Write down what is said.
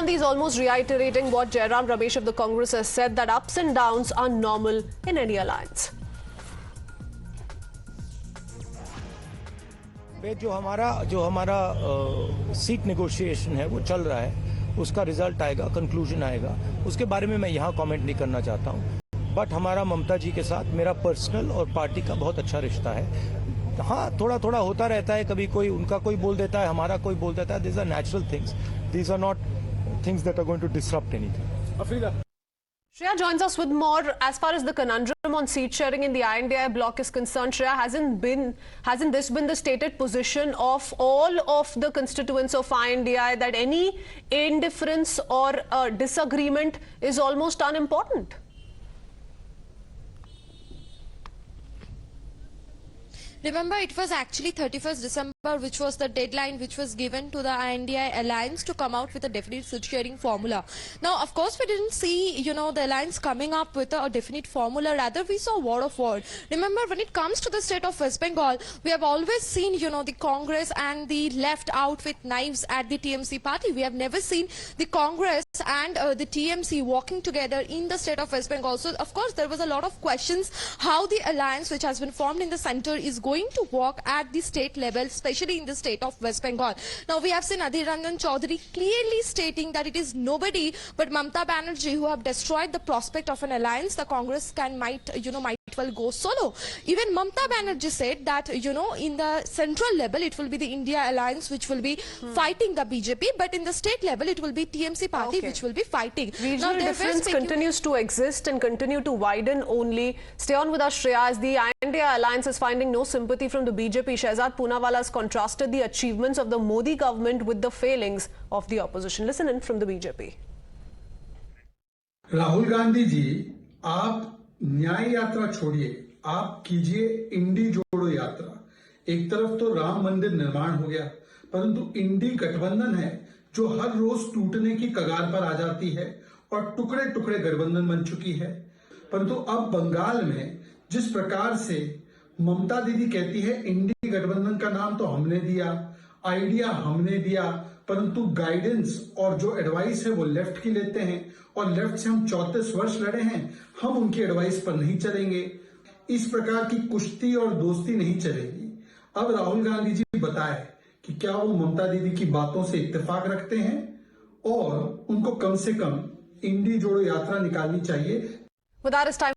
Gandhi is almost reiterating what Jairam Ramesh of the Congress has said, that ups and downs are normal in any alliance. जो हमारा seat negotiation है वो चल रहा है, उसका रिजल्ट आएगा, कंक्लूजन आएगा, उसके बारे में मैं यहाँ कमेंट नहीं करना चाहता हूँ। बट हमारा ममता जी के साथ मेरा पर्सनल और पार्टी का बहुत अच्छा रिश्ता है। हाँ, थोड़ा थोड़ा होता रहता है, कभी कोई उनका कोई बोल देता है, हमारा कोई बोल देता है। These are natural things. These are not things that are going to disrupt anything. Shreya joins us with more. As far as the conundrum on seat sharing in the INDI bloc is concerned, Shreya, hasn't this been the stated position of all of the constituents of INDI, that any indifference or disagreement is almost unimportant? Remember, it was actually 31st December, which was the deadline which was given to the INDI alliance to come out with a definite seat sharing formula. Now, of course, we didn't see, the alliance coming up with a definite formula. Rather, we saw war of war. Remember, when it comes to the state of West Bengal, we have always seen, the Congress and the left out with knives at the TMC party. We have never seen the Congress and the TMC walking together in the state of West Bengal. So, of course, there was a lot of questions how the alliance which has been formed in the center is going to work at the state level, especially in the state of West Bengal. Now, we have seen Adhir Ranjan Chaudhary clearly stating that it is nobody but Mamata Banerjee who have destroyed the prospect of an alliance. The Congress might well go solo. Even Mamata Banerjee said that, in the central level, it will be the India alliance which will be fighting the BJP, but in the state level, it will be TMC party which will be fighting. Regional difference continues to exist and continue to widen only. Stay on with us, Shreya, as the INDI alliance is finding no sympathy from the BJP. Shehzad Poonawalla has contrasted the achievements of the Modi government with the failings of the opposition. Listen in from the BJP. Rahul Gandhi ji, आप न्याय यात्रा छोड़िए, आप कीजिए इंडी जोड़ो यात्रा। एक तरफ तो राम मंदिर निर्माण हो गया, परंतु इंडी गठबंधन है जो हर रोज टूटने की कगार पर आ जाती है और टुकड़े टुकड़े गठबंधन बन चुकी है। परंतु अब बंगाल में जिस प्रकार से ममता दीदी कहती है इंडी गठबंधन का नाम तो हमने दिया, आइडिया हमने दिया, परंतु गाइडेंस और जो एडवाइस है वो लेफ्ट की लेते हैं और लेफ्ट से हम 34 वर्ष लड़े हैं, हम उनकी एडवाइस पर नहीं चलेंगे। इस प्रकार की कुश्ती और दोस्ती नहीं चलेगी। अब राहुल गांधी जी बताएं कि क्या वो ममता दीदी की बातों से इत्तेफाक रखते हैं और उनको कम से कम इंडी जोड़ो यात्रा निकालनी चाहिए। With that, it's time